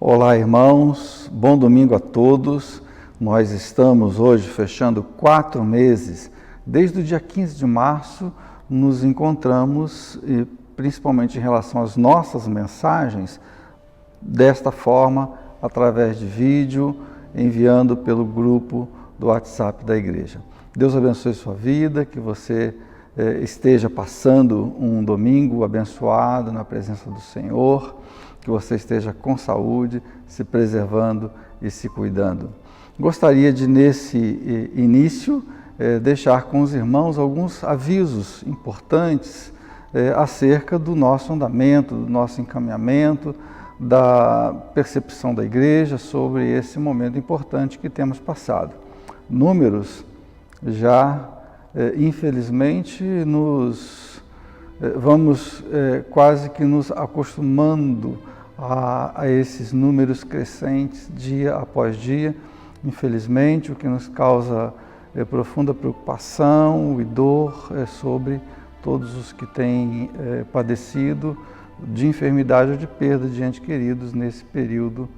Olá, irmãos, bom domingo a todos. Nós estamos hoje fechando 4 meses. Desde o dia 15 de março nos encontramos, e principalmente em relação às nossas mensagens, desta forma, através de vídeo, enviando pelo grupo do WhatsApp da igreja. Deus abençoe sua vida, que você esteja passando um domingo abençoado na presença do Senhor, que você esteja com saúde, se preservando e se cuidando. Gostaria de, nesse início, deixar com os irmãos alguns avisos importantes acerca do nosso andamento, do nosso encaminhamento, da percepção da igreja sobre esse momento importante que temos passado. Números já, infelizmente, vamos quase que nos acostumando a esses números crescentes dia após dia, infelizmente, o que nos causa profunda preocupação e dor sobre todos os que têm padecido de enfermidade ou de perda de entes queridos nesse período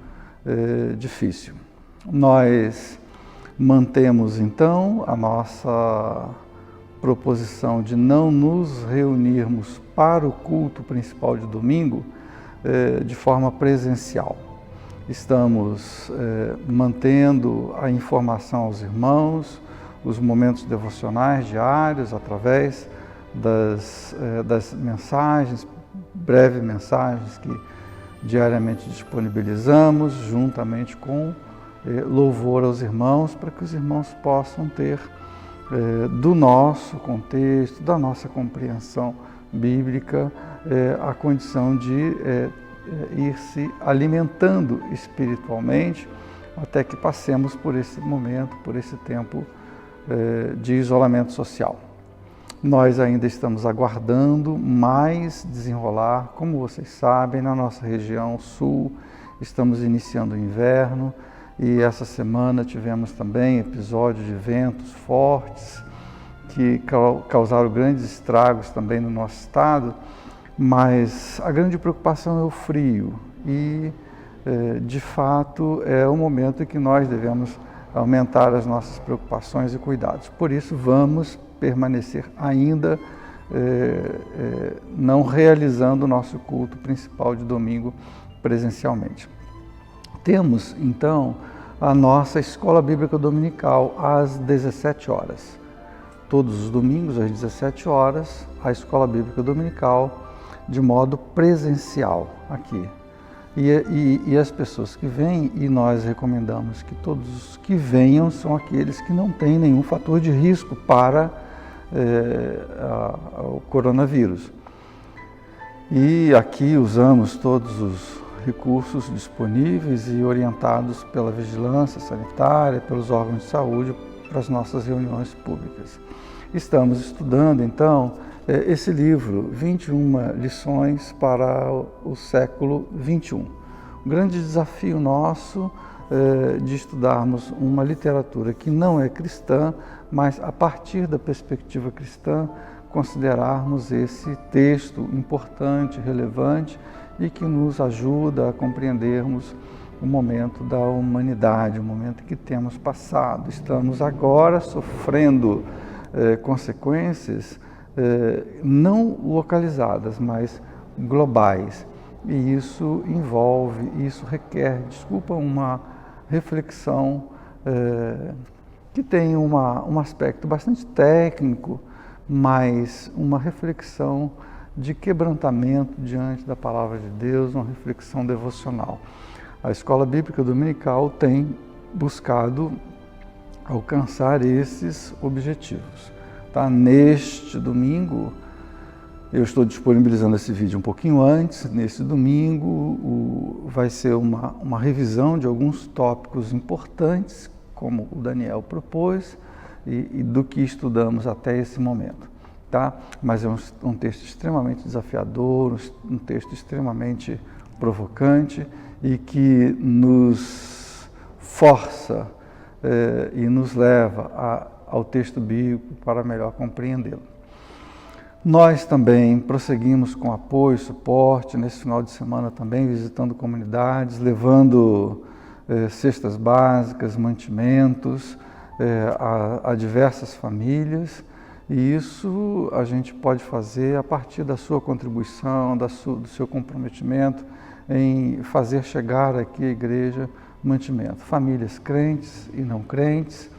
difícil. Nós mantemos, então, a nossa proposição de não nos reunirmos para o culto principal de domingo de forma presencial. Estamos mantendo a informação aos irmãos, os momentos devocionais diários, através das mensagens, breves mensagens que diariamente disponibilizamos, juntamente com louvor aos irmãos, para que os irmãos possam ter do nosso contexto, da nossa compreensão bíblica, a condição de ir se alimentando espiritualmente até que passemos por esse momento, por esse tempo de isolamento social. Nós ainda estamos aguardando mais desenrolar, como vocês sabem, na nossa região sul, estamos iniciando o inverno e essa semana tivemos também episódios de ventos fortes que causaram grandes estragos também no nosso estado, mas a grande preocupação é o frio e, de fato, é o momento em que nós devemos aumentar as nossas preocupações e cuidados. Por isso, vamos permanecer ainda não realizando o nosso culto principal de domingo presencialmente. Temos, então, a nossa Escola Bíblica Dominical às 17 horas. Todos os domingos, às 17 horas, a Escola Bíblica Dominical de modo presencial aqui. E as pessoas que vêm, e nós recomendamos que todos os que venham são aqueles que não têm nenhum fator de risco para o coronavírus. E aqui usamos todos os recursos disponíveis e orientados pela vigilância sanitária, pelos órgãos de saúde, para as nossas reuniões públicas. Estamos estudando, então, esse livro, 21 lições para o século XXI. O grande desafio nosso de estudarmos uma literatura que não é cristã, mas a partir da perspectiva cristã, considerarmos esse texto importante, relevante e que nos ajuda a compreendermos o momento da humanidade, o momento que temos passado. Estamos agora sofrendo consequências não localizadas, mas globais. E isso envolve, isso requer, uma reflexão que tem um aspecto bastante técnico, mas uma reflexão de quebrantamento diante da Palavra de Deus, uma reflexão devocional. A Escola Bíblica Dominical tem buscado alcançar esses objetivos. Tá? Neste domingo, eu estou disponibilizando esse vídeo um pouquinho antes. Nesse domingo vai ser uma revisão de alguns tópicos importantes, como o Daniel propôs, e do que estudamos até esse momento. Tá? Mas é um texto extremamente desafiador, um texto extremamente provocante e que nos força e nos leva ao texto bíblico para melhor compreendê-lo. Nós também prosseguimos com apoio, suporte, nesse final de semana também, visitando comunidades, levando cestas básicas, mantimentos a diversas famílias, e isso a gente pode fazer a partir da sua contribuição, do seu comprometimento em fazer chegar aqui à igreja mantimento. Famílias crentes e não crentes,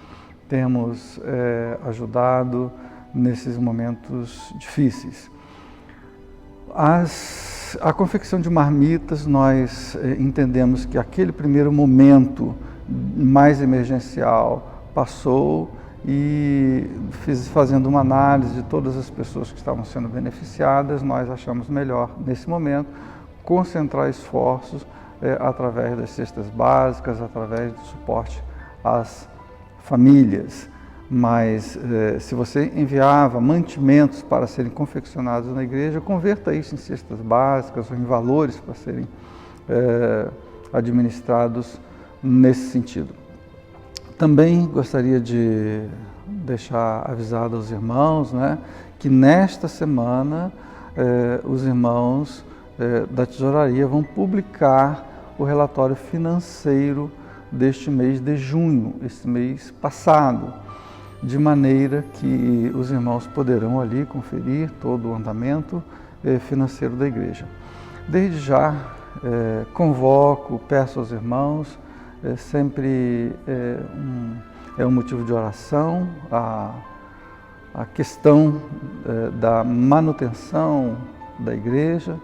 temos ajudado nesses momentos difíceis. A confecção de marmitas, nós entendemos que aquele primeiro momento mais emergencial passou, e fazendo uma análise de todas as pessoas que estavam sendo beneficiadas, nós achamos melhor, nesse momento, concentrar esforços através das cestas básicas, através do suporte às famílias. Mas se você enviava mantimentos para serem confeccionados na igreja, converta isso em cestas básicas ou em valores para serem administrados nesse sentido. Também gostaria de deixar avisado aos irmãos, né, que nesta semana os irmãos da tesouraria vão publicar o relatório financeiro deste mês de junho, esse mês passado, de maneira que os irmãos poderão ali conferir todo o andamento financeiro da igreja. Desde já, convoco, peço aos irmãos, sempre é um motivo de oração, a questão da manutenção da igreja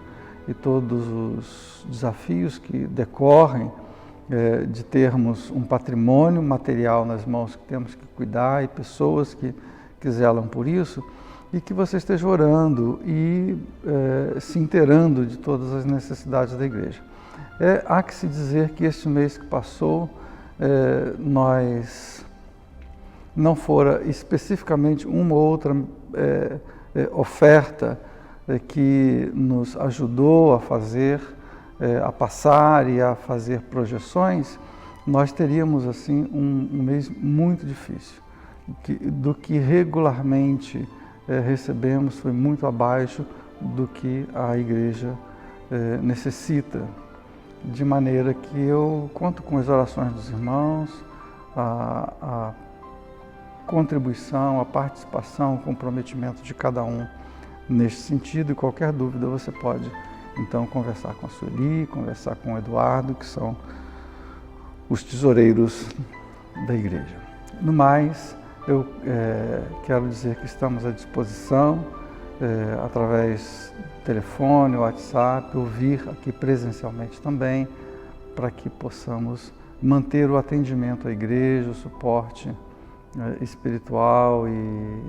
e todos os desafios que decorrem de termos um patrimônio material nas mãos que temos que cuidar e pessoas que zelam por isso, e que você esteja orando e se inteirando de todas as necessidades da igreja. Há que se dizer que este mês que passou, nós não fora especificamente uma ou outra oferta que nos ajudou a fazer, a passar e a fazer projeções, nós teríamos assim um mês muito difícil. Do que regularmente recebemos foi muito abaixo do que a igreja necessita. De maneira que eu conto com as orações dos irmãos, a contribuição, a participação, o comprometimento de cada um neste sentido, e qualquer dúvida você pode então conversar com a Sueli, conversar com o Eduardo, que são os tesoureiros da igreja. No mais, eu quero dizer que estamos à disposição, através do telefone, WhatsApp, ou vir aqui presencialmente também, para que possamos manter o atendimento à igreja, o suporte espiritual e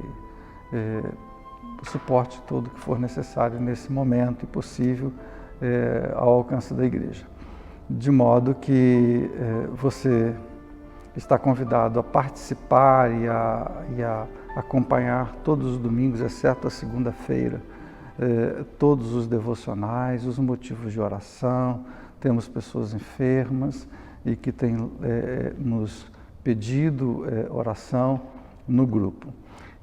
o suporte todo que for necessário nesse momento e possível ao alcance da igreja. De modo que você está convidado a participar e a acompanhar todos os domingos, exceto a segunda-feira, todos os devocionais, os motivos de oração. Temos pessoas enfermas e que têm nos pedido oração no grupo.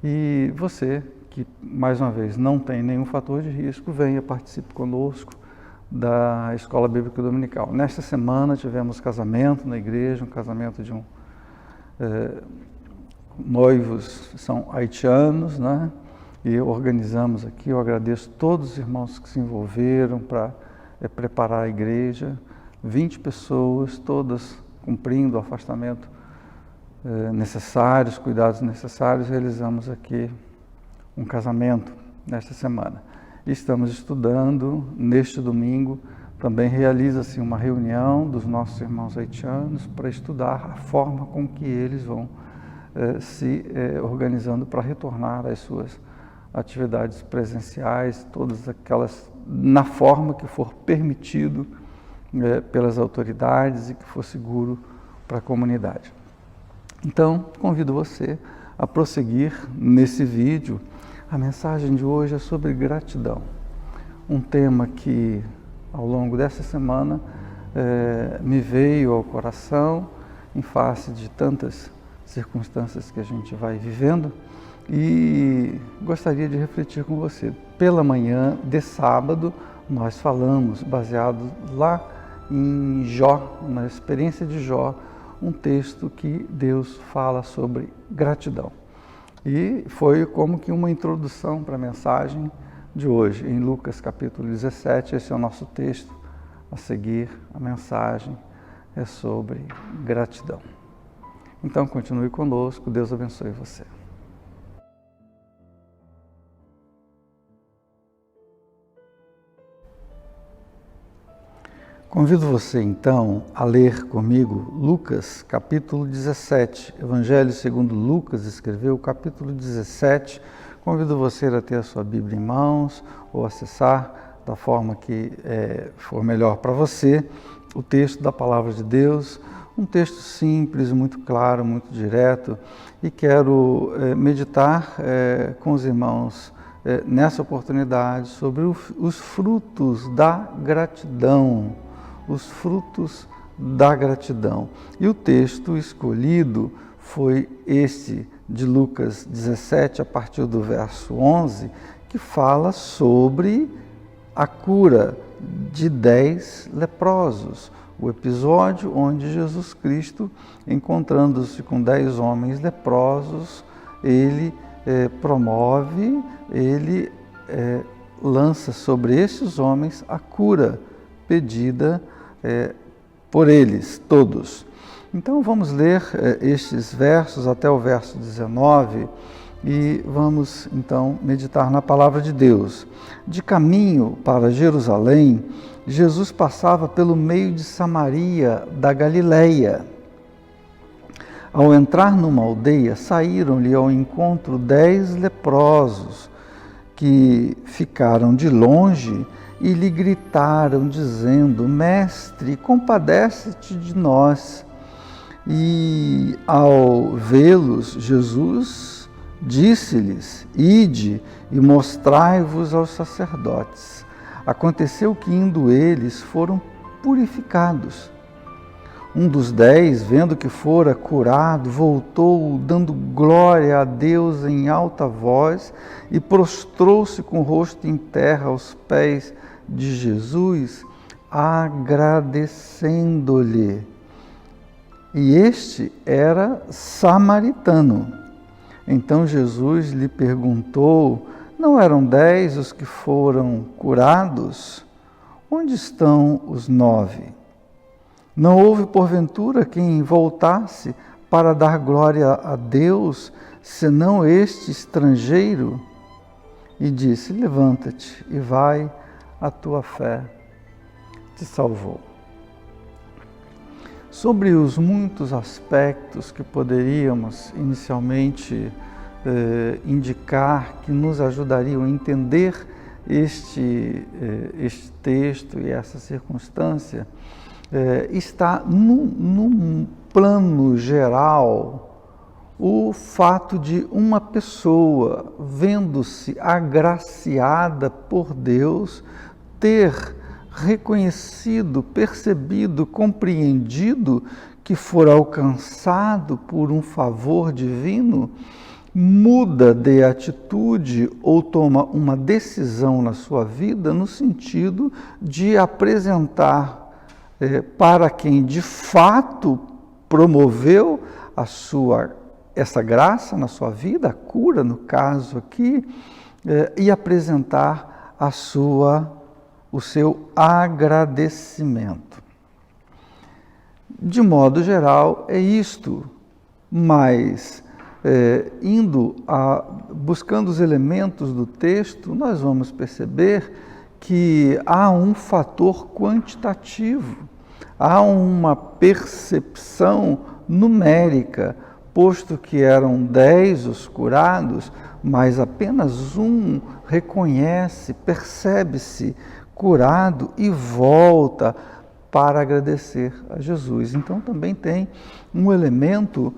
E você, que mais uma vez não tem nenhum fator de risco, venha, participe conosco da Escola Bíblica Dominical. Nesta semana tivemos casamento na igreja, um casamento de noivos são haitianos, né? E organizamos aqui, eu agradeço todos os irmãos que se envolveram para preparar a igreja, 20 pessoas, todas cumprindo o afastamento necessário, os cuidados necessários. Realizamos aqui um casamento nesta semana. E estamos estudando, neste domingo, também realiza-se uma reunião dos nossos irmãos haitianos para estudar a forma com que eles vão se organizando para retornar às suas atividades presenciais, todas aquelas na forma que for permitido pelas autoridades e que for seguro para a comunidade. Então, convido você a prosseguir nesse vídeo. A mensagem de hoje é sobre gratidão, um tema que ao longo dessa semana me veio ao coração em face de tantas circunstâncias que a gente vai vivendo, e gostaria de refletir com você. Pela manhã de sábado, nós falamos, baseado lá em Jó, na experiência de Jó, um texto que Deus fala sobre gratidão. E foi como que uma introdução para a mensagem de hoje, em Lucas capítulo 17, esse é o nosso texto. A seguir, a mensagem é sobre gratidão. Então, continue conosco, Deus abençoe você. Convido você, então, a ler comigo Lucas, capítulo 17. Evangelho segundo Lucas escreveu, capítulo 17. Convido você a ter a sua Bíblia em mãos ou acessar da forma que for melhor para você o texto da Palavra de Deus, um texto simples, muito claro, muito direto, e quero meditar com os irmãos nessa oportunidade sobre os frutos da gratidão. Os frutos da gratidão. E o texto escolhido foi este de Lucas 17, a partir do verso 11, que fala sobre a cura de 10 leprosos. O episódio onde Jesus Cristo, encontrando-se com 10 homens leprosos, ele promove, ele lança sobre esses homens a cura pedida por eles, todos. Então vamos ler estes versos até o verso 19 e vamos então meditar na palavra de Deus. De caminho para Jerusalém, Jesus passava pelo meio de Samaria da Galileia. Ao entrar numa aldeia, saíram-lhe ao encontro 10 leprosos que ficaram de longe e lhe gritaram, dizendo: Mestre, compadece-te de nós. E ao vê-los, Jesus disse-lhes: Ide e mostrai-vos aos sacerdotes. Aconteceu que, indo eles, foram purificados. Um dos 10, vendo que fora curado, voltou, dando glória a Deus em alta voz, e prostrou-se com o rosto em terra aos pés de Jesus, agradecendo-lhe. E este era samaritano. Então Jesus lhe perguntou: não eram 10 os que foram curados? Onde estão os 9? Não houve, porventura, quem voltasse para dar glória a Deus, senão este estrangeiro? E disse: levanta-te e vai, a tua fé te salvou. Sobre os muitos aspectos que poderíamos inicialmente indicar que nos ajudariam a entender este texto e essa circunstância, está num plano geral o fato de uma pessoa, vendo-se agraciada por Deus, ter reconhecido, percebido, compreendido que for alcançado por um favor divino, muda de atitude ou toma uma decisão na sua vida no sentido de apresentar para quem de fato promoveu essa graça na sua vida, a cura no caso aqui, e apresentar o seu agradecimento. De modo geral, é isto, mas buscando os elementos do texto, nós vamos perceber que há um fator quantitativo, há uma percepção numérica, posto que eram 10 os curados, mas apenas um reconhece, percebe-se curado e volta para agradecer a Jesus. Então também tem um elemento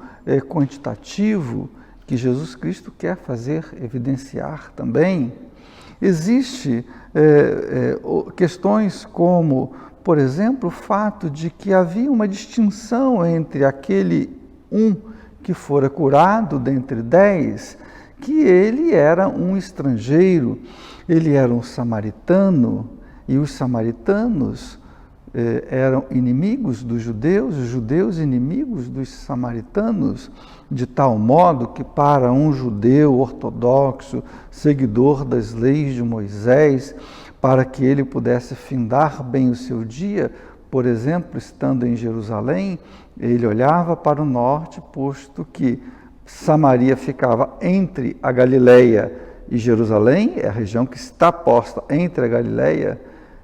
quantitativo que Jesus Cristo quer fazer evidenciar também. Existem questões como, por exemplo, o fato de que havia uma distinção entre aquele que fora curado dentre 10, que ele era um estrangeiro, ele era um samaritano, e os samaritanos eram inimigos dos judeus, os judeus inimigos dos samaritanos, de tal modo que para um judeu ortodoxo, seguidor das leis de Moisés, para que ele pudesse findar bem o seu dia, por exemplo, estando em Jerusalém, ele olhava para o norte, posto que Samaria ficava entre a Galileia e Jerusalém, é a região que está posta entre a Galileia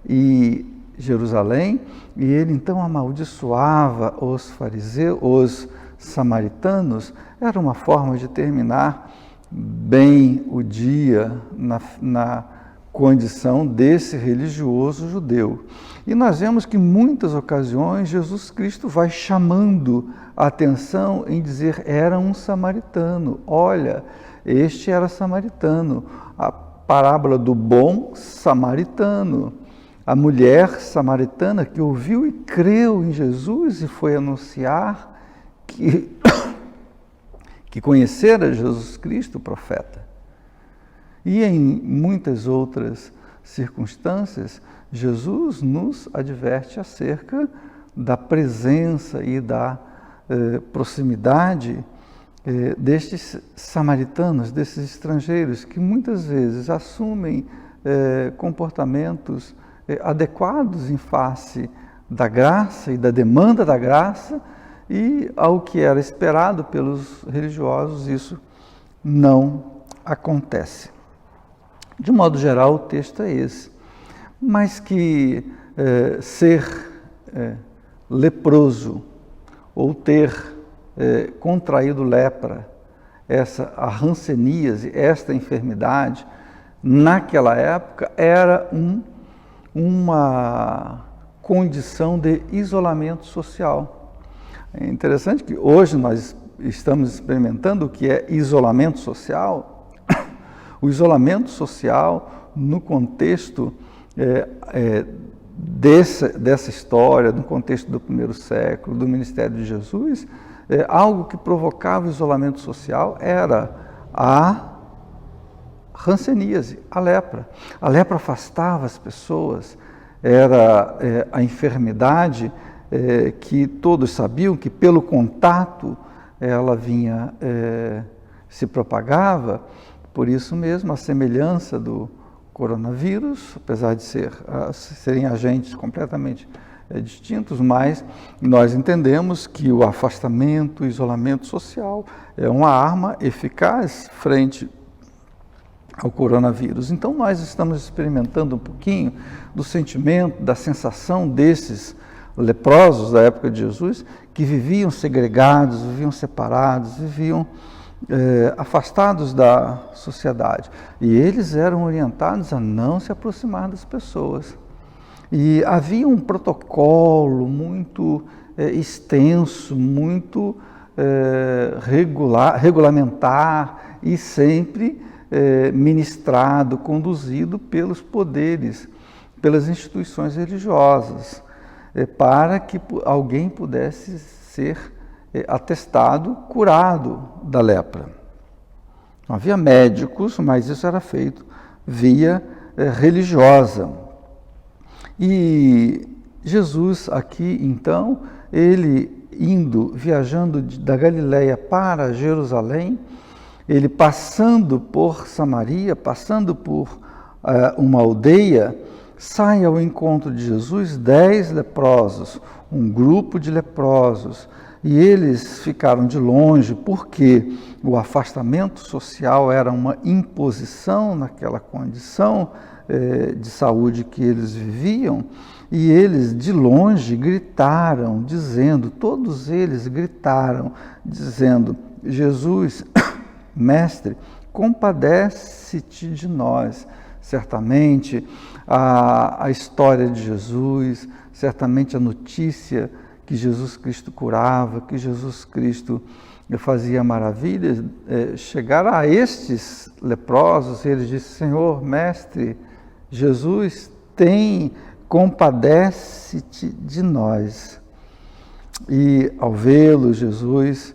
e Jerusalém, e ele então amaldiçoava os fariseus, os samaritanos. Era uma forma de terminar bem o dia na condição desse religioso judeu. E nós vemos que em muitas ocasiões Jesus Cristo vai chamando a atenção em dizer: era um samaritano, olha, este era samaritano. A parábola do bom samaritano, a mulher samaritana que ouviu e creu em Jesus e foi anunciar que conhecera Jesus Cristo, o profeta. E em muitas outras circunstâncias, Jesus nos adverte acerca da presença e da proximidade destes samaritanos, desses estrangeiros, que muitas vezes assumem comportamentos adequados em face da graça e da demanda da graça, e ao que era esperado pelos religiosos, isso não acontece. De modo geral, o texto é esse, mas que ser leproso ou ter contraído lepra, a hanseníase, esta enfermidade, naquela época era uma condição de isolamento social. É interessante que hoje nós estamos experimentando o que é isolamento social. O isolamento social, no contexto dessa história, no contexto do primeiro século, do ministério de Jesus, algo que provocava o isolamento social era a hanseníase, a lepra. A lepra afastava as pessoas, era a enfermidade que todos sabiam que pelo contato ela vinha, se propagava. Por isso mesmo, a semelhança do coronavírus, apesar de serem agentes completamente distintos, mas nós entendemos que o afastamento, o isolamento social é uma arma eficaz frente ao coronavírus. Então nós estamos experimentando um pouquinho do sentimento, da sensação desses leprosos da época de Jesus, que viviam segregados, viviam separados, viviam afastados da sociedade. E eles eram orientados a não se aproximar das pessoas. E havia um protocolo muito extenso, muito regulamentar e sempre ministrado, conduzido pelos poderes, pelas instituições religiosas, para que alguém pudesse ser atestado, curado da lepra. Não havia médicos, mas isso era feito via religiosa. E Jesus aqui, então, ele viajando da Galileia para Jerusalém, ele passando por Samaria, passando por uma aldeia, sai ao encontro de Jesus 10 leprosos, um grupo de leprosos, e eles ficaram de longe porque o afastamento social era uma imposição naquela condição de saúde que eles viviam, e eles de longe gritaram, dizendo, todos eles gritaram, dizendo: Jesus, Mestre, compadece-te de nós. Certamente a história de Jesus, certamente a notícia que Jesus Cristo curava, que Jesus Cristo fazia maravilhas, chegaram a estes leprosos, e eles disseram: Senhor, Mestre, Jesus, compadece-te de nós. E ao vê-lo, Jesus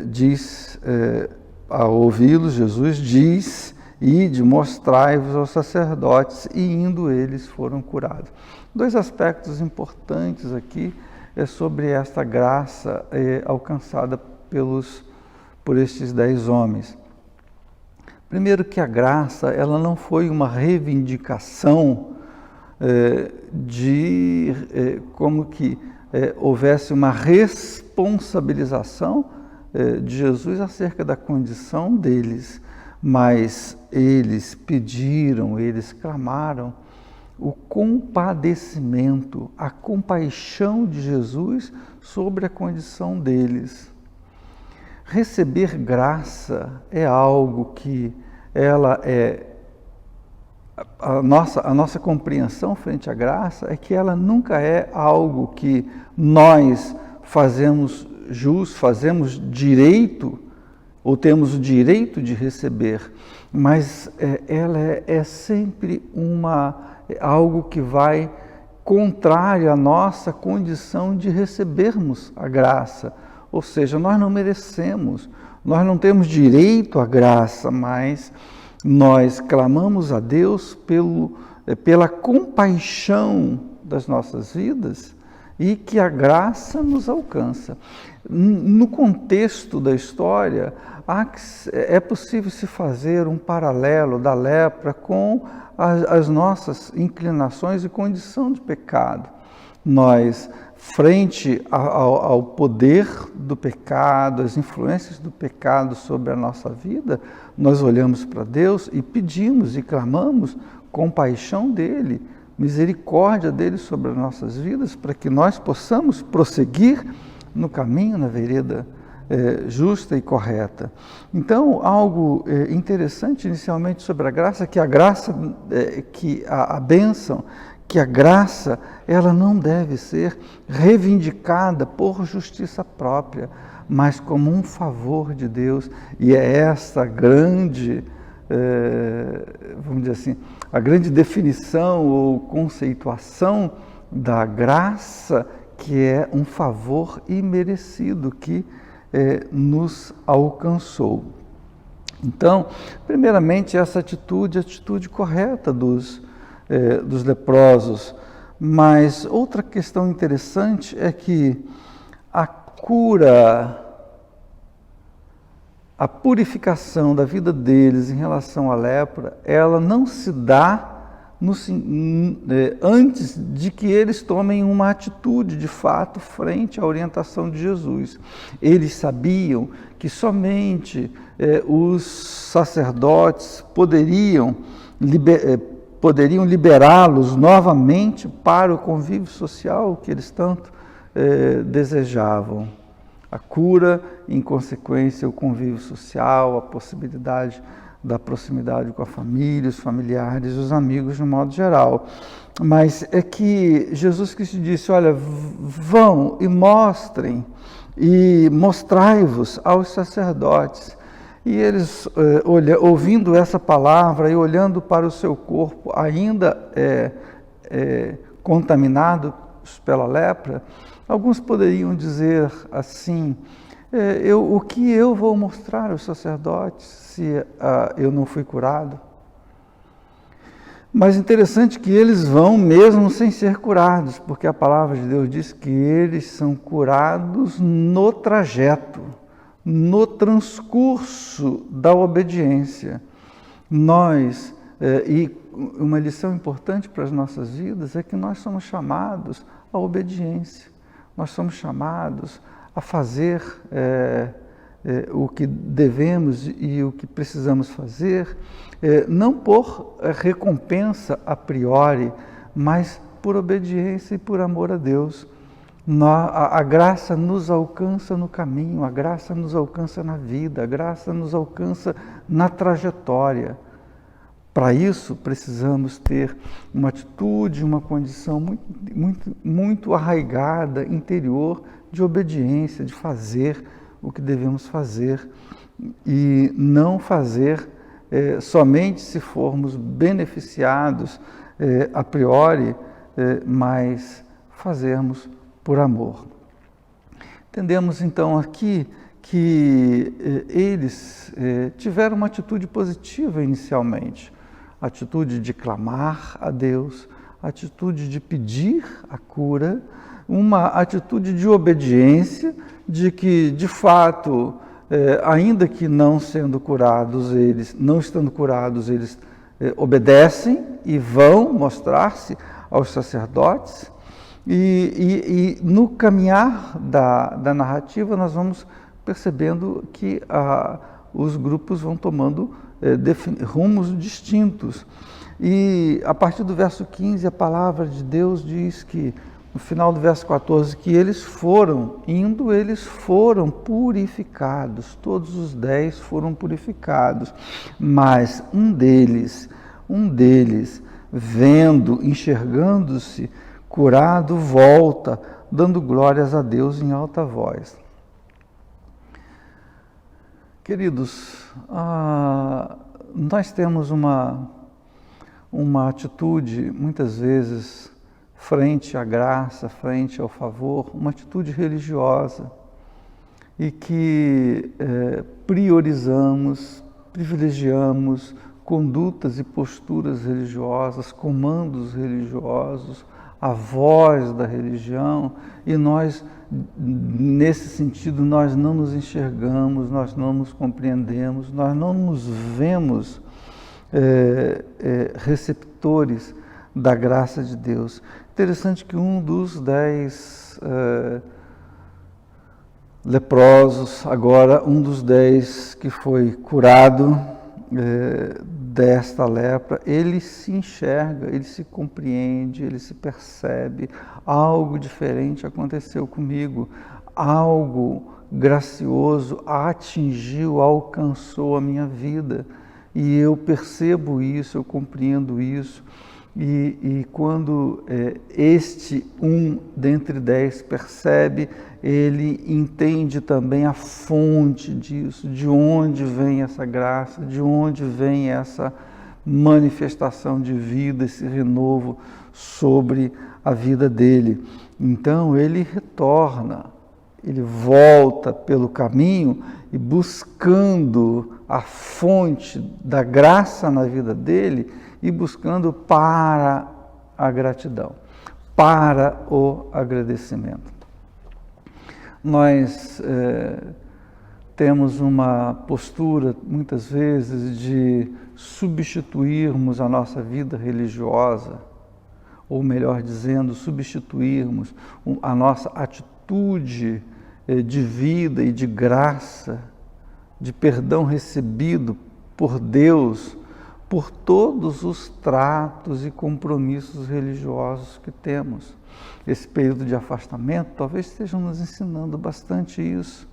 diz ao ouvi-los, Jesus diz: ide, mostrai-vos aos sacerdotes, e indo eles foram curados. Dois aspectos importantes aqui sobre esta graça alcançada por estes 10 homens. Primeiro, que a graça ela não foi uma reivindicação como que houvesse uma responsabilização de Jesus acerca da condição deles, mas eles pediram, eles clamaram o compadecimento, a compaixão de Jesus sobre a condição deles. Receber graça é algo que a nossa compreensão frente à graça é que ela nunca é algo que nós fazemos jus, fazemos direito, ou temos o direito de receber, mas ela é sempre algo que vai contrário à nossa condição de recebermos a graça. Ou seja, nós não merecemos, nós não temos direito à graça, mas nós clamamos a Deus pela compaixão das nossas vidas e que a graça nos alcança. No contexto da história, é possível se fazer um paralelo da lepra com as nossas inclinações e condição de pecado. Nós, frente ao poder do pecado, às influências do pecado sobre a nossa vida, nós olhamos para Deus e pedimos e clamamos compaixão dEle, misericórdia dEle sobre as nossas vidas, para que nós possamos prosseguir no caminho, na vereda justa e correta. Então, algo interessante inicialmente sobre a graça, que a graça, a bênção, que a graça, ela não deve ser reivindicada por justiça própria, mas como um favor de Deus. E é essa grande, vamos dizer assim, a grande definição ou conceituação da graça, que é um favor imerecido que nos alcançou. Então, primeiramente, essa atitude, a atitude correta dos leprosos. Mas outra questão interessante é que a cura, a purificação da vida deles em relação à lepra, ela não se dá antes de que eles tomem uma atitude de fato frente à orientação de Jesus. Eles sabiam que somente os sacerdotes poderiam liberá-los novamente para o convívio social que eles tanto desejavam. A cura, em consequência, o convívio social, a possibilidade da proximidade com a família, os familiares, os amigos, de um modo geral. Mas é que Jesus Cristo disse: olha, vão e mostrem, e mostrai-vos aos sacerdotes. E eles, ouvindo essa palavra e olhando para o seu corpo ainda contaminado pela lepra, alguns poderiam dizer assim: o que eu vou mostrar aos sacerdotes se eu não fui curado? Mas interessante que eles vão mesmo sem ser curados, porque a palavra de Deus diz que eles são curados no trajeto, no transcurso da obediência. Nós, e uma lição importante para as nossas vidas é que nós somos chamados à obediência, nós somos chamados a fazer o que devemos e o que precisamos fazer, não por recompensa a priori, mas por obediência e por amor a Deus. A graça nos alcança no caminho, a graça nos alcança na vida, a graça nos alcança na trajetória. Para isso, precisamos ter uma atitude, uma condição muito arraigada, interior, de obediência, de fazer o que devemos fazer e não fazer somente se formos beneficiados a priori, mas fazermos por amor. Entendemos então aqui que eles tiveram uma atitude positiva inicialmente, atitude de clamar a Deus, atitude de pedir a cura, uma atitude de obediência, de que, de fato, ainda que não estando curados, eles obedecem e vão mostrar-se aos sacerdotes. E no caminhar da narrativa nós vamos percebendo que os grupos vão tomando rumos distintos. E a partir do verso 15, a palavra de Deus diz que, no final do verso 14, que eles foram purificados, todos os 10 foram purificados, mas um deles, enxergando-se curado, volta, dando glórias a Deus em alta voz. Queridos, nós temos uma atitude, muitas vezes, frente à graça, frente ao favor, uma atitude religiosa, e que privilegiamos condutas e posturas religiosas, comandos religiosos, a voz da religião, e nós, nesse sentido, nós não nos enxergamos, nós não nos compreendemos, nós não nos vemos receptores da graça de Deus. Interessante que um dos 10 leprosos, agora um dos 10 que foi curado desta lepra, ele se enxerga, ele se compreende, ele se percebe, algo diferente aconteceu comigo, algo gracioso atingiu, alcançou a minha vida, e eu percebo isso, eu compreendo isso, e quando este dentre 10 percebe, ele entende também a fonte disso, de onde vem essa graça, de onde vem essa manifestação de vida, esse renovo sobre a vida dele. Então ele retorna, ele volta pelo caminho e, buscando a fonte da graça na vida dele, e buscando para a gratidão, para o agradecimento. Nós temos uma postura, muitas vezes, de substituirmos a nossa vida religiosa, ou melhor dizendo, substituirmos a nossa atitude de vida e de graça, de perdão recebido por Deus, por todos os tratos e compromissos religiosos que temos. Esse período de afastamento talvez esteja nos ensinando bastante isso,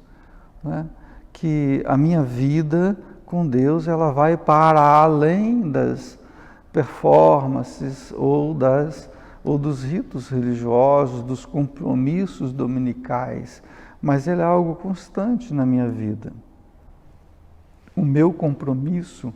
né? Que a minha vida com Deus, ela vai para além das performances ou dos ritos religiosos, dos compromissos dominicais, mas ele é algo constante na minha vida. O meu compromisso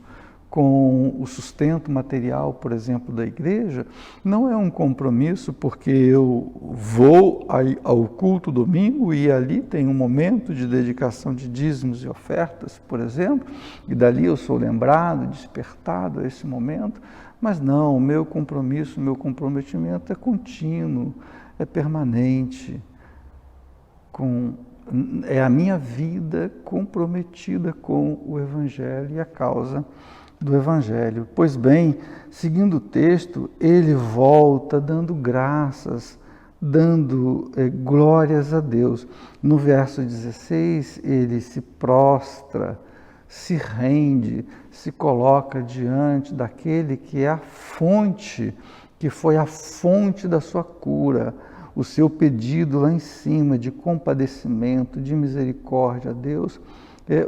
com o sustento material, por exemplo, da igreja, não é um compromisso porque eu vou ao culto domingo e ali tem um momento de dedicação de dízimos e ofertas, por exemplo, e dali eu sou lembrado, despertado a esse momento, mas não, o meu compromisso, o meu comprometimento é contínuo, é permanente, é a minha vida comprometida com o Evangelho e a causa do Evangelho. Pois bem, seguindo o texto, ele volta dando graças, dando glórias a Deus. No verso 16, ele se prostra, se rende, se coloca diante daquele que é a fonte, que foi a fonte da sua cura. O seu pedido lá em cima de compadecimento, de misericórdia a Deus,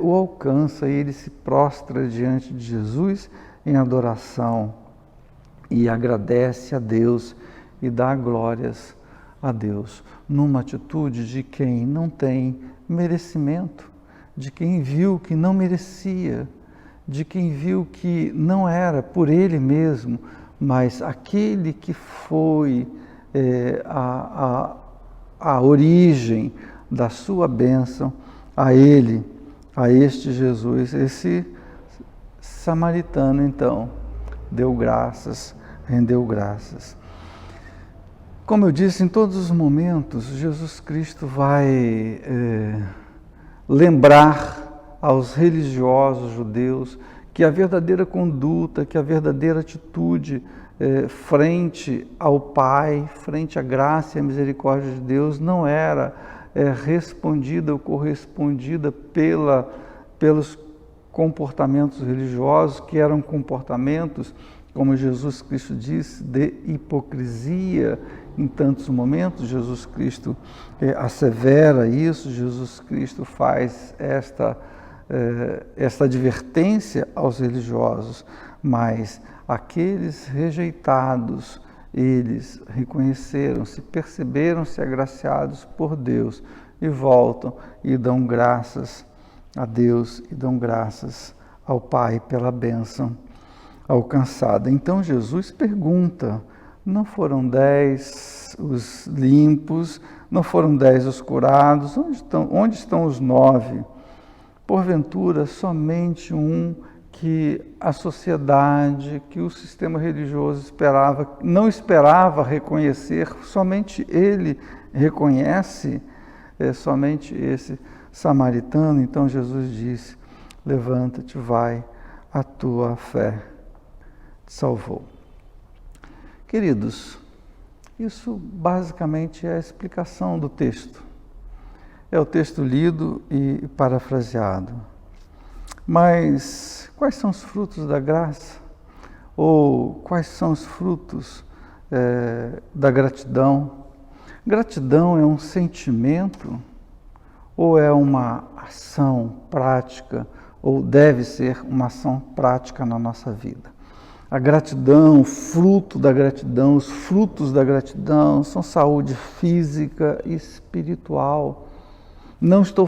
o alcança, e ele se prostra diante de Jesus em adoração e agradece a Deus e dá glórias a Deus, numa atitude de quem não tem merecimento, de quem viu que não merecia, de quem viu que não era por ele mesmo, mas aquele que foi a origem da sua bênção, a ele, a este Jesus. Esse samaritano, então, deu graças, rendeu graças. Como eu disse, em todos os momentos, Jesus Cristo vai lembrar aos religiosos judeus que a verdadeira conduta, que a verdadeira atitude frente ao Pai, frente à graça e à misericórdia de Deus, não era respondida ou correspondida pelos comportamentos religiosos, que eram comportamentos, como Jesus Cristo disse, de hipocrisia. Em tantos momentos, Jesus Cristo assevera isso, Jesus Cristo faz esta advertência aos religiosos, mas aqueles rejeitados, eles reconheceram-se, perceberam-se agraciados por Deus e voltam e dão graças a Deus e dão graças ao Pai pela bênção alcançada. Então Jesus pergunta: não foram 10 os limpos, não foram 10 os curados, onde estão os 9? Porventura, somente um que a sociedade, que o sistema religioso não esperava reconhecer, somente ele reconhece, somente esse samaritano. Então Jesus disse: levanta-te, vai, a tua fé te salvou. Queridos, isso basicamente é a explicação do texto. É o texto lido e parafraseado. Mas quais são os frutos da graça? Ou quais são os frutos da gratidão? Gratidão é um sentimento ou é uma ação prática, ou deve ser uma ação prática na nossa vida? A gratidão, o fruto da gratidão, os frutos da gratidão são saúde física e espiritual. Não estou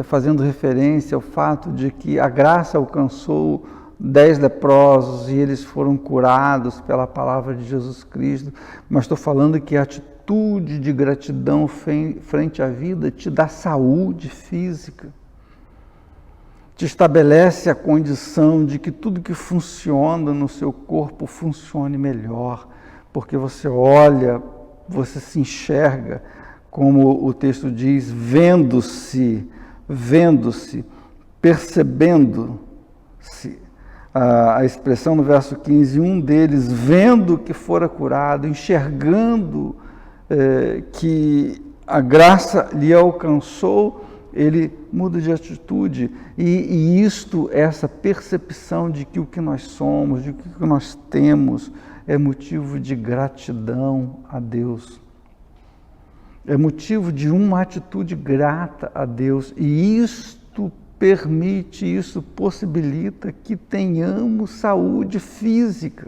fazendo referência ao fato de que a graça alcançou 10 leprosos e eles foram curados pela palavra de Jesus Cristo, mas estou falando que a atitude de gratidão frente à vida te dá saúde física, te estabelece a condição de que tudo que funciona no seu corpo funcione melhor, porque você olha, você se enxerga, como o texto diz, vendo-se, percebendo-se. A expressão no verso 15, um deles vendo que fora curado, enxergando que a graça lhe alcançou, ele muda de atitude. E isto, essa percepção de que o que nós somos, de que o que nós temos, é motivo de gratidão a Deus. É motivo de uma atitude grata a Deus, e isto permite, isso possibilita que tenhamos saúde física.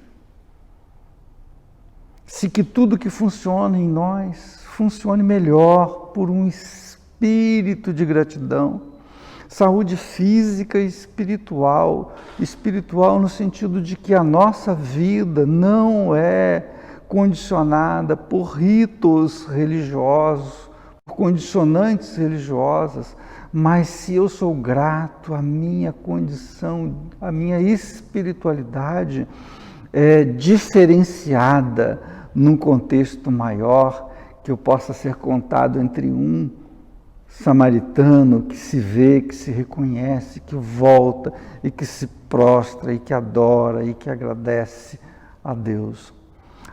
Se que tudo que funciona em nós funcione melhor por um espírito de gratidão. Saúde física e espiritual no sentido de que a nossa vida não é condicionada por ritos religiosos, por condicionantes religiosas, mas se eu sou grato, a minha condição, a minha espiritualidade é diferenciada num contexto maior, que eu possa ser contado entre um samaritano que se vê, que se reconhece, que volta e que se prostra e que adora e que agradece a Deus.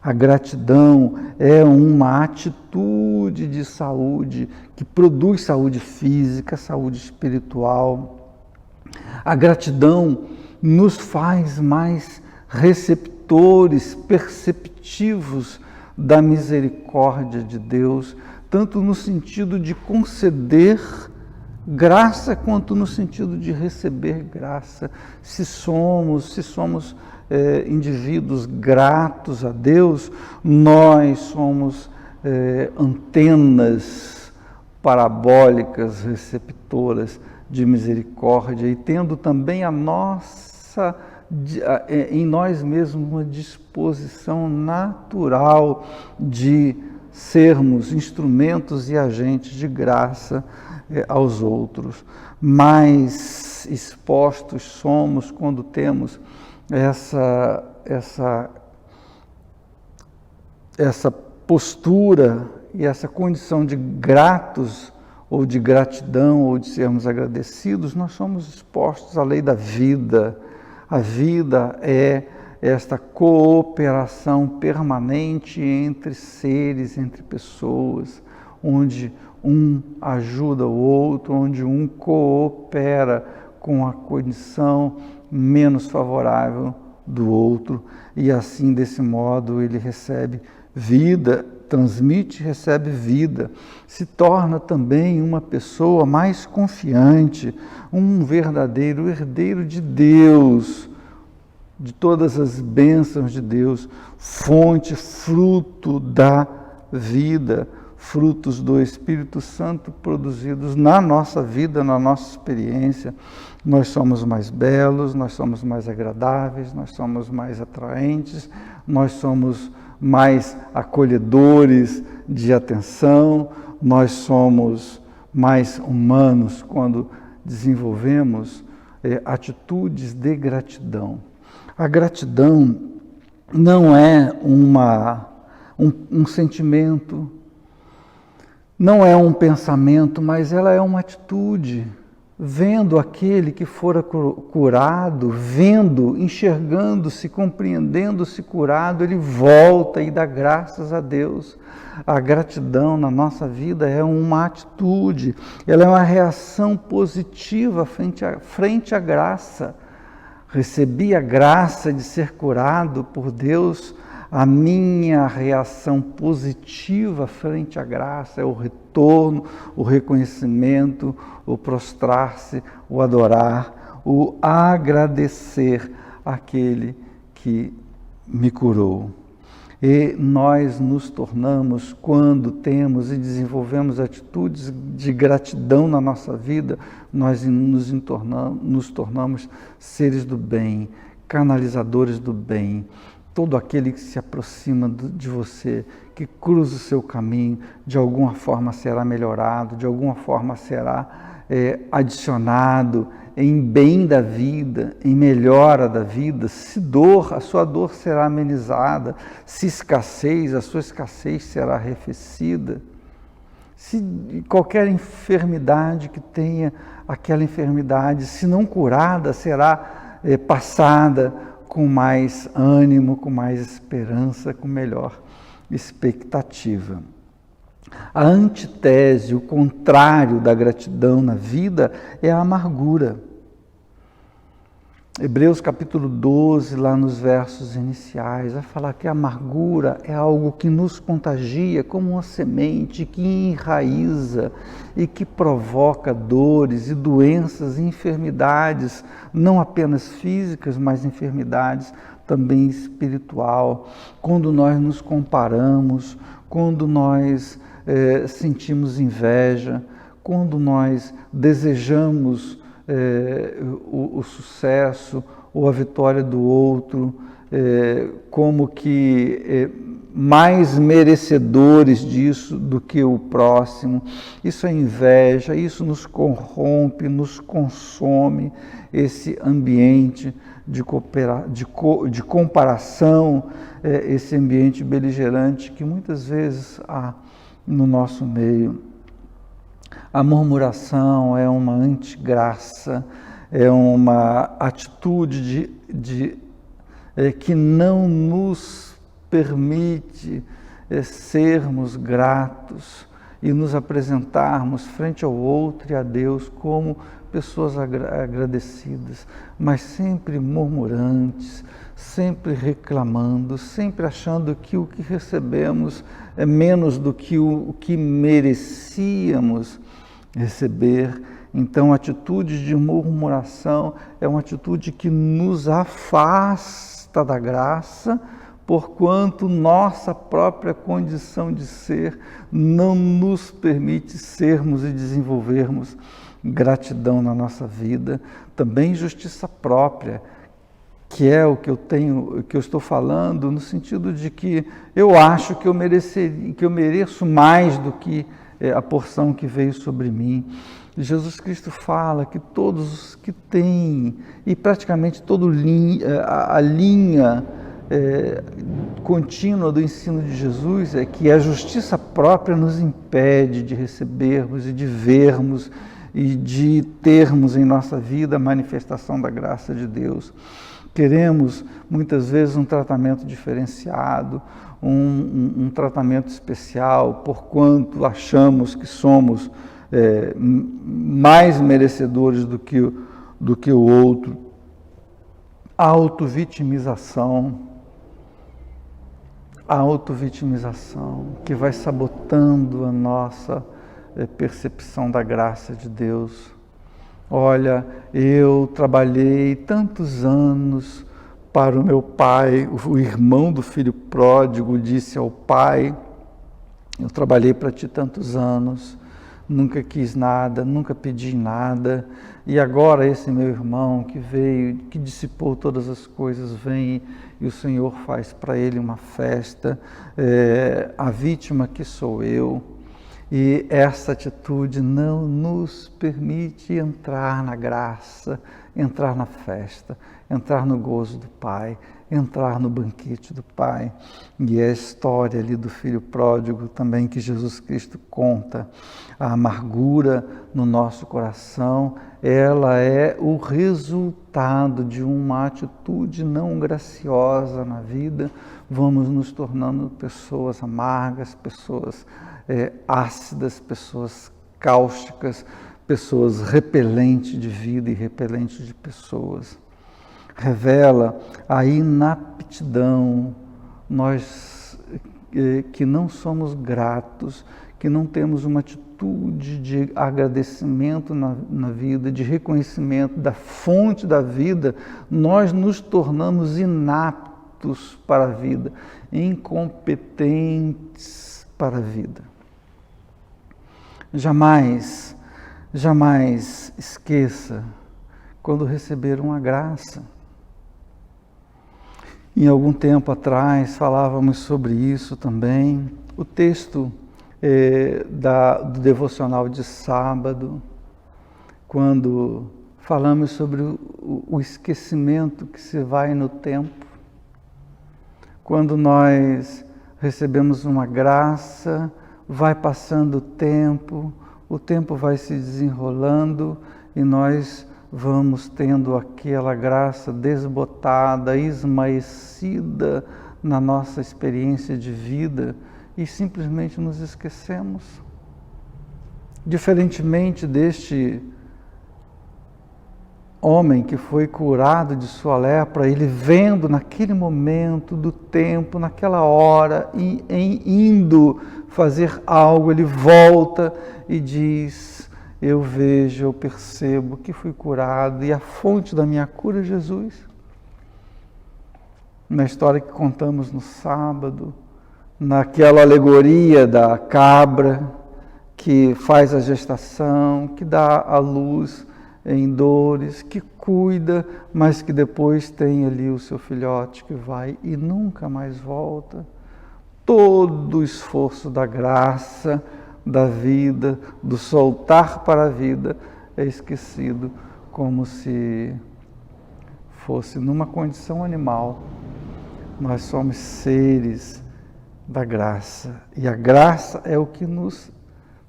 A gratidão é uma atitude de saúde que produz saúde física, saúde espiritual. A gratidão nos faz mais receptores, perceptivos da misericórdia de Deus, tanto no sentido de conceder graça, quanto no sentido de receber graça. Se somos indivíduos gratos a Deus, nós somos antenas parabólicas, receptoras de misericórdia, e tendo também em nós mesmos uma disposição natural de sermos instrumentos e agentes de graça aos outros. Mais expostos somos quando temos essa postura e essa condição de gratos, ou de gratidão, ou de sermos agradecidos. Nós somos expostos à lei da vida. A vida é esta cooperação permanente entre seres, entre pessoas, onde um ajuda o outro, onde um coopera com a condição menos favorável do outro, e assim, desse modo, ele recebe vida, transmite e recebe vida, se torna também uma pessoa mais confiante, um verdadeiro herdeiro de Deus, de todas as bênçãos de Deus, fonte, fruto da vida, frutos do Espírito Santo produzidos na nossa vida, na nossa experiência. Nós somos mais belos, nós somos mais agradáveis, nós somos mais atraentes, nós somos mais acolhedores de atenção, nós somos mais humanos quando desenvolvemos atitudes de gratidão. A gratidão não é um sentimento, não é um pensamento, mas ela é uma atitude. Vendo aquele que fora curado, vendo, enxergando-se, compreendendo-se curado, ele volta e dá graças a Deus. A gratidão na nossa vida é uma atitude, ela é uma reação positiva frente à graça. Recebi a graça de ser curado por Deus. A minha reação positiva frente à graça é o retorno, o reconhecimento, o prostrar-se, o adorar, o agradecer àquele que me curou. E nós nos tornamos, quando temos e desenvolvemos atitudes de gratidão na nossa vida, nós nos tornamos seres do bem, canalizadores do bem. Todo aquele que se aproxima de você, que cruza o seu caminho, de alguma forma será melhorado, de alguma forma será adicionado em bem da vida, em melhora da vida. Se dor, a sua dor será amenizada. Se escassez, a sua escassez será arrefecida. Se qualquer enfermidade que tenha, aquela enfermidade, se não curada, será passada com mais ânimo, com mais esperança, com melhor expectativa. A antitese, o contrário da gratidão na vida é a amargura. Hebreus capítulo 12, lá nos versos iniciais, vai falar que a amargura é algo que nos contagia como uma semente que enraiza e que provoca dores e doenças e enfermidades, não apenas físicas, mas enfermidades também espiritual. Quando nós nos comparamos, quando nós sentimos inveja, quando nós desejamos o sucesso ou a vitória do outro, como que mais merecedores disso do que o próximo. Isso é inveja, isso nos corrompe, nos consome, esse ambiente de comparação, esse ambiente beligerante que muitas vezes há no nosso meio. A murmuração é uma antigraça, é uma atitude que não nos permite sermos gratos e nos apresentarmos frente ao outro e a Deus como pessoas agradecidas, mas sempre murmurantes, sempre reclamando, sempre achando que o que recebemos é menos do que o que merecíamos receber. Então, a atitude de murmuração é uma atitude que nos afasta da graça, porquanto nossa própria condição de ser não nos permite sermos e desenvolvermos gratidão na nossa vida. Também justiça própria, que é o que eu tenho, o que eu estou falando, no sentido de que eu acho que eu mereço mais do que a porção que veio sobre mim. Jesus Cristo fala que todos os que têm, e praticamente toda a linha contínua do ensino de Jesus é que a justiça própria nos impede de recebermos e de vermos e de termos em nossa vida a manifestação da graça de Deus. Queremos, muitas vezes, um tratamento diferenciado, um tratamento especial, porquanto achamos que somos mais merecedores do que o outro. Autovitimização que vai sabotando a nossa percepção da graça de Deus. Olha, eu trabalhei tantos anos para o meu pai, o irmão do filho pródigo disse ao pai, eu trabalhei para ti tantos anos, nunca quis nada, nunca pedi nada, e agora esse meu irmão que veio, que dissipou todas as coisas, vem e o Senhor faz para ele uma festa, a vítima que sou eu. E essa atitude não nos permite entrar na graça, entrar na festa, entrar no gozo do Pai, entrar no banquete do Pai. E é a história ali do filho pródigo também que Jesus Cristo conta. A amargura no nosso coração, ela é o resultado de uma atitude não graciosa na vida. Vamos nos tornando pessoas amargas, pessoas ácidas, pessoas cáusticas, pessoas repelentes de vida e repelentes de pessoas. Revela a inaptidão, nós que não somos gratos, que não temos uma atitude de agradecimento na vida, de reconhecimento da fonte da vida, nós nos tornamos inaptos para a vida, incompetentes para a vida. Jamais esqueça quando receber uma graça. Em algum tempo atrás falávamos sobre isso também. O texto do devocional de sábado, quando falamos sobre o esquecimento que se vai no tempo, quando nós recebemos uma graça, vai passando o tempo vai se desenrolando e nós vamos tendo aquela graça desbotada, esmaecida na nossa experiência de vida e simplesmente nos esquecemos. Diferentemente deste homem que foi curado de sua lepra, ele vendo naquele momento do tempo, naquela hora, indo fazer algo, ele volta e diz: eu vejo, eu percebo que fui curado e a fonte da minha cura é Jesus. Na história que contamos no sábado, naquela alegoria da cabra que faz a gestação, que dá a luz em dores, que cuida, mas que depois tem ali o seu filhote que vai e nunca mais volta. Todo o esforço da graça, da vida, do soltar para a vida, é esquecido como se fosse numa condição animal. Nós somos seres da graça, e a graça é o que nos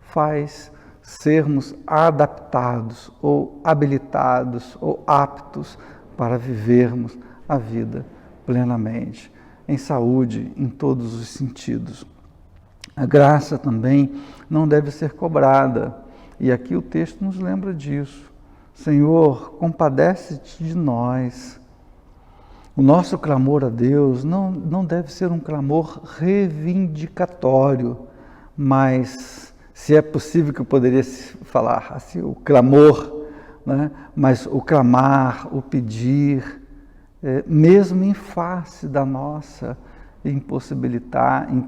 faz sermos adaptados ou habilitados ou aptos para vivermos a vida plenamente, em saúde, em todos os sentidos. A graça também não deve ser cobrada, e aqui o texto nos lembra disso. Senhor, compadece-te de nós. O nosso clamor a Deus não deve ser um clamor reivindicatório, mas se é possível que eu poderia falar assim, o clamor, né? Mas o clamar, o pedir, mesmo em face da nossa impossibilidade,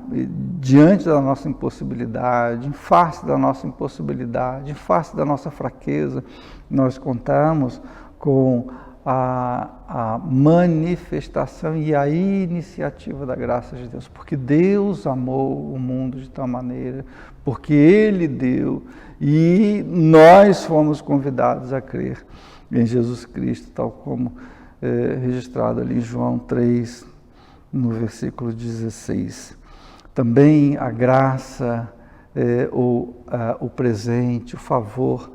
diante da nossa impossibilidade, em face da nossa impossibilidade, em face da nossa fraqueza, nós contamos com a manifestação e a iniciativa da graça de Deus, porque Deus amou o mundo de tal maneira, porque Ele deu, e nós fomos convidados a crer em Jesus Cristo, tal como registrado ali em João 3, no versículo 16. Também a graça, o presente, o favor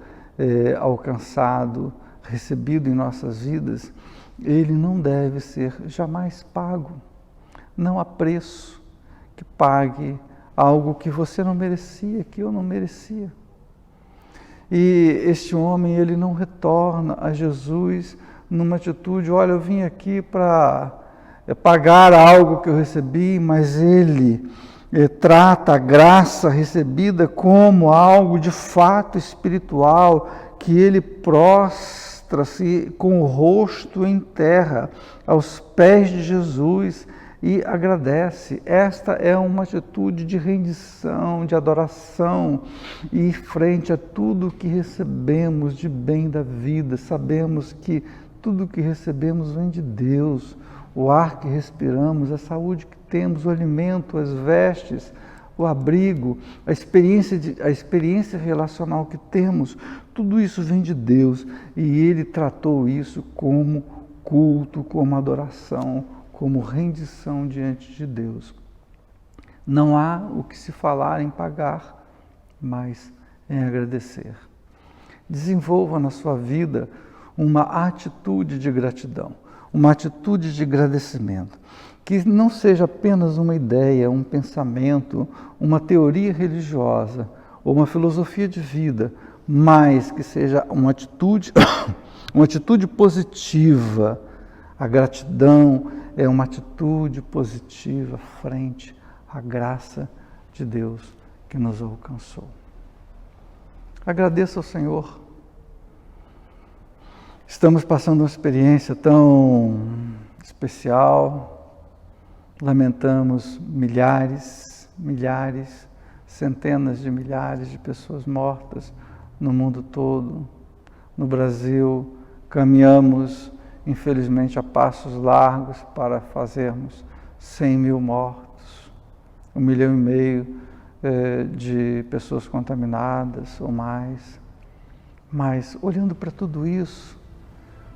alcançado, recebido em nossas vidas, ele não deve ser jamais pago. Não há preço que pague algo que você não merecia, que eu não merecia. E este homem, ele não retorna a Jesus numa atitude, olha, eu vim aqui para pagar algo que eu recebi, mas ele trata a graça recebida como algo de fato espiritual, que ele prostra-se com o rosto em terra, aos pés de Jesus e agradece. Esta é uma atitude de rendição, de adoração, e frente a tudo que recebemos de bem da vida, sabemos que tudo que recebemos vem de Deus. O ar que respiramos, a saúde que temos, o alimento, as vestes, o abrigo, a experiência relacional que temos, tudo isso vem de Deus, e Ele tratou isso como culto, como adoração, como rendição diante de Deus. Não há o que se falar em pagar, mas em agradecer. Desenvolva na sua vida uma atitude de gratidão, uma atitude de agradecimento, que não seja apenas uma ideia, um pensamento, uma teoria religiosa ou uma filosofia de vida, mas que seja uma atitude, uma atitude positiva. A gratidão é uma atitude positiva frente à graça de Deus que nos alcançou. Agradeça ao Senhor. Estamos passando uma experiência tão especial, lamentamos milhares, centenas de milhares de pessoas mortas no mundo todo. No Brasil, caminhamos, infelizmente, a passos largos para fazermos 100 mil mortos, 1,5 milhão de pessoas contaminadas ou mais. Mas, olhando para tudo isso,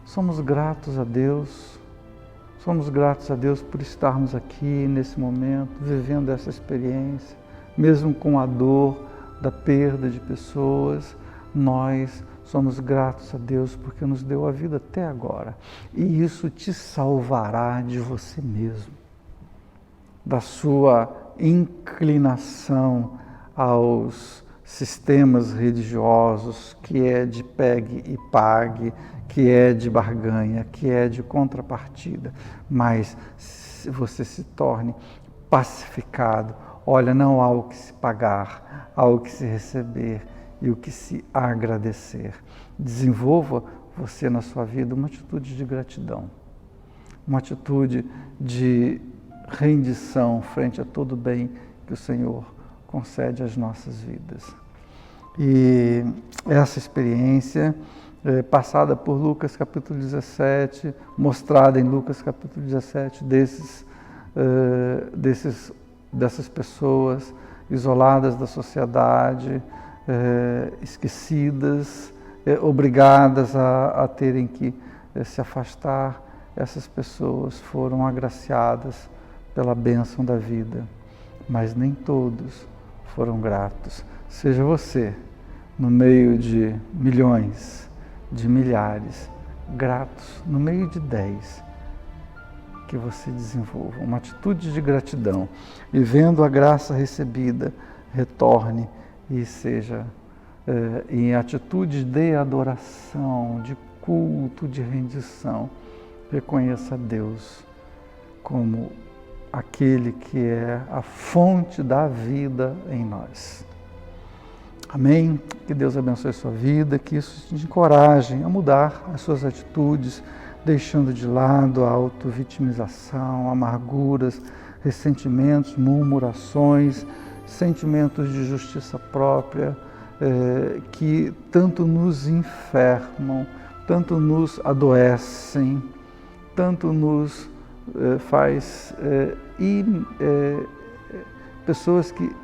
somos gratos a Deus. Somos gratos a Deus por estarmos aqui nesse momento, vivendo essa experiência, mesmo com a dor da perda de pessoas. Nós somos gratos a Deus porque nos deu a vida até agora. E isso te salvará de você mesmo, da sua inclinação aos sistemas religiosos, que é de pegue e pague, que é de barganha, que é de contrapartida, mas você se torne pacificado. Olha, não há o que se pagar, há o que se receber e o que se agradecer. Desenvolva você na sua vida uma atitude de gratidão, uma atitude de rendição frente a todo o bem que o Senhor concede às nossas vidas. E essa experiência passada por Lucas capítulo 17, mostrada em Lucas capítulo 17, dessas pessoas isoladas da sociedade, esquecidas, obrigadas a terem que se afastar. Essas pessoas foram agraciadas pela bênção da vida, mas nem todos foram gratos. Seja você, no meio de milhões, de milhares, gratos, no meio de 10, que você desenvolva uma atitude de gratidão e, vendo a graça recebida, retorne e seja em atitude de adoração, de culto, de rendição, reconheça Deus como aquele que é a fonte da vida em nós. Amém? Que Deus abençoe a sua vida, que isso te encoraje a mudar as suas atitudes, deixando de lado a autovitimização, amarguras, ressentimentos, murmurações, sentimentos de justiça própria, que tanto nos enfermam, tanto nos adoecem, tanto nos faz pessoas que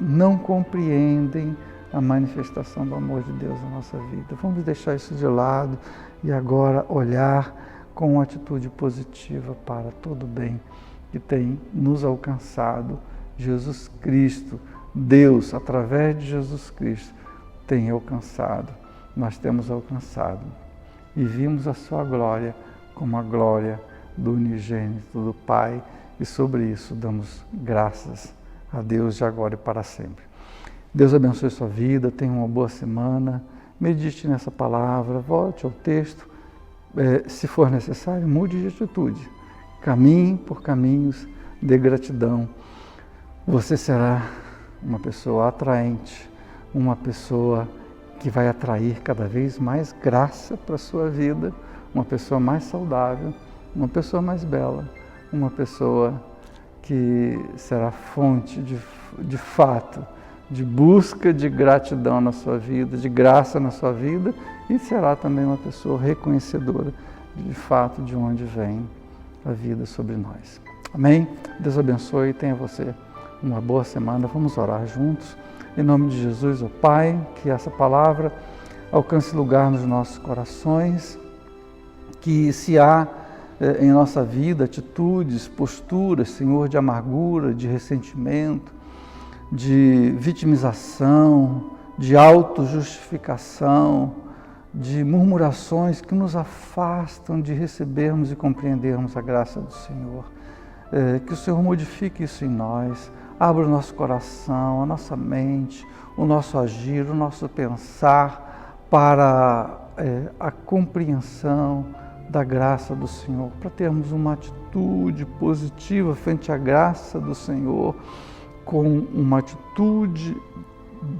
não compreendem a manifestação do amor de Deus na nossa vida. Vamos deixar isso de lado e agora olhar com uma atitude positiva para todo o bem que tem nos alcançado. Jesus Cristo, Deus, através de Jesus Cristo, tem alcançado. Nós temos alcançado e vimos a sua glória como a glória do unigênito do Pai, e sobre isso damos graças a Deus de agora e para sempre. Deus abençoe sua vida, tenha uma boa semana, medite nessa palavra, volte ao texto, se for necessário, mude de atitude, caminhe por caminhos de gratidão. Você será uma pessoa atraente, uma pessoa que vai atrair cada vez mais graça para a sua vida, uma pessoa mais saudável, uma pessoa mais bela, uma pessoa que será fonte de fato, de busca de gratidão na sua vida, de graça na sua vida, e será também uma pessoa reconhecedora de fato de onde vem a vida sobre nós. Amém? Deus abençoe e tenha você uma boa semana. Vamos orar juntos. Em nome de Jesus, ó Pai, que essa palavra alcance lugar nos nossos corações, que se há em nossa vida atitudes, posturas, Senhor, de amargura, de ressentimento, de vitimização, de autojustificação, de murmurações que nos afastam de recebermos e compreendermos a graça do Senhor. Que o Senhor modifique isso em nós, abra o nosso coração, a nossa mente, o nosso agir, o nosso pensar para a compreensão da graça do Senhor, para termos uma atitude positiva frente à graça do Senhor, com uma atitude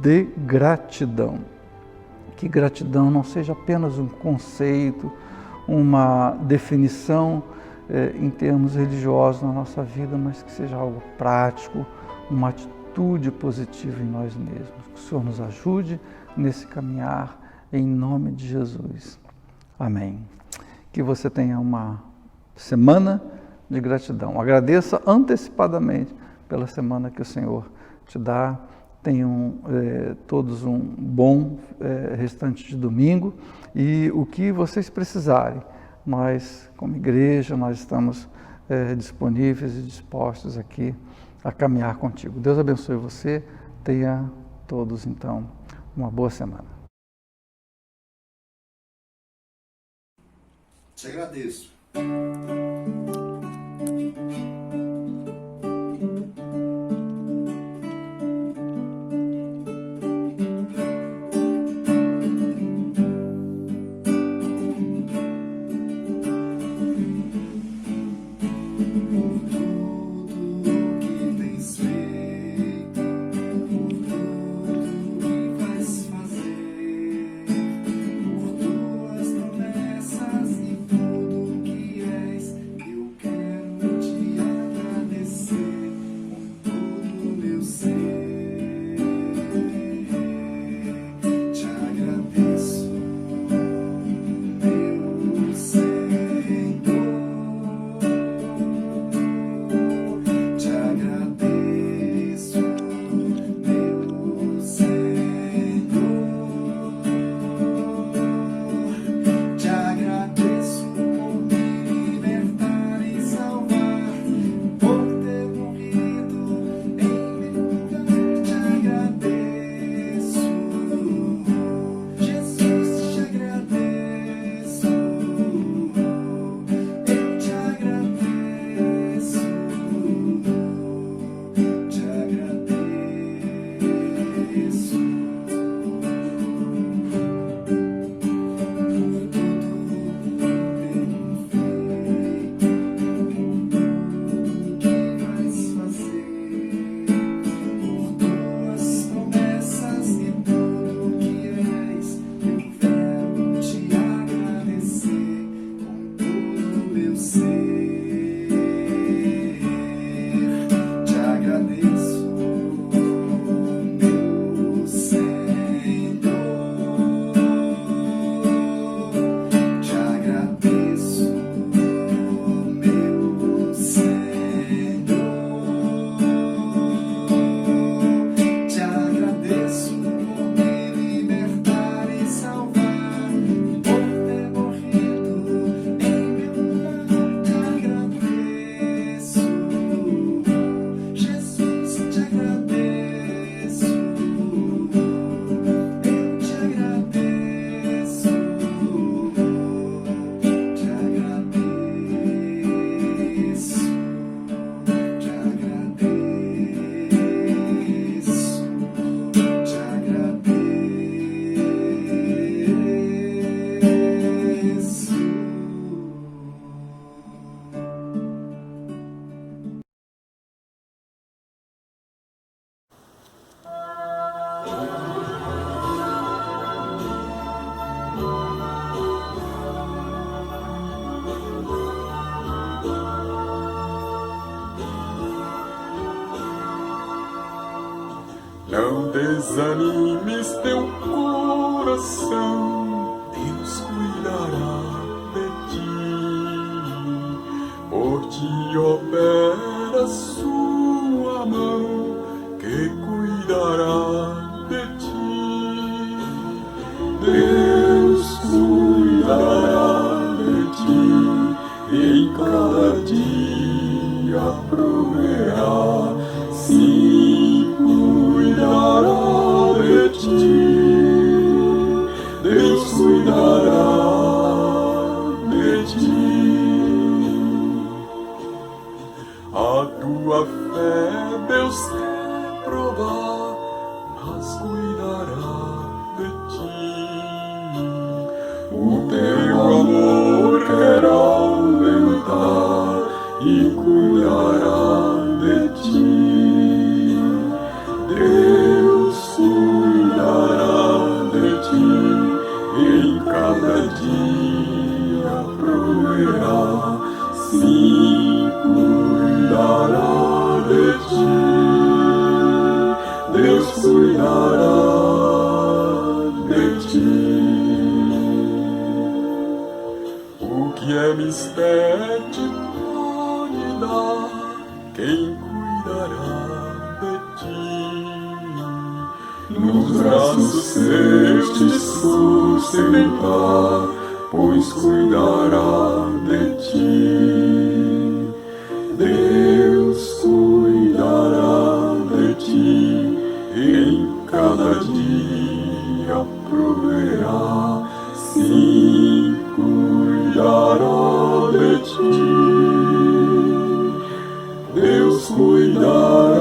de gratidão. Que gratidão não seja apenas um conceito, uma definição em termos religiosos na nossa vida, mas que seja algo prático, uma atitude positiva em nós mesmos. Que o Senhor nos ajude nesse caminhar, em nome de Jesus. Amém. Que você tenha uma semana de gratidão. Agradeça antecipadamente pela semana que o Senhor te dá. Tenham todos um bom restante de domingo, e o que vocês precisarem, nós, como igreja, nós estamos disponíveis e dispostos aqui a caminhar contigo. Deus abençoe você. Tenha todos, então, uma boa semana. Te agradeço. desanimes teu coração, Deus cuidará de ti, por ti opera sua mão, que cuidará de ti. Deus cuidará de ti, em cada dia proverá, sim, cuidará de ti. Deus cuidará de ti. A tua fé Deus quer provar, mas cuidará de ti. O teu amor quer aumentar e cuidará de ti. Deus cuidará de ti, em cada dia proverá, sim, cuidará de ti. Deus cuidará de ti. O que é mistério te pode dar quem cuidará de ti. Nos braços seus te sustentar, pois cuidará de ti. Deus cuidará de ti, em cada dia proverá, sim, cuidará de ti. Deus cuidará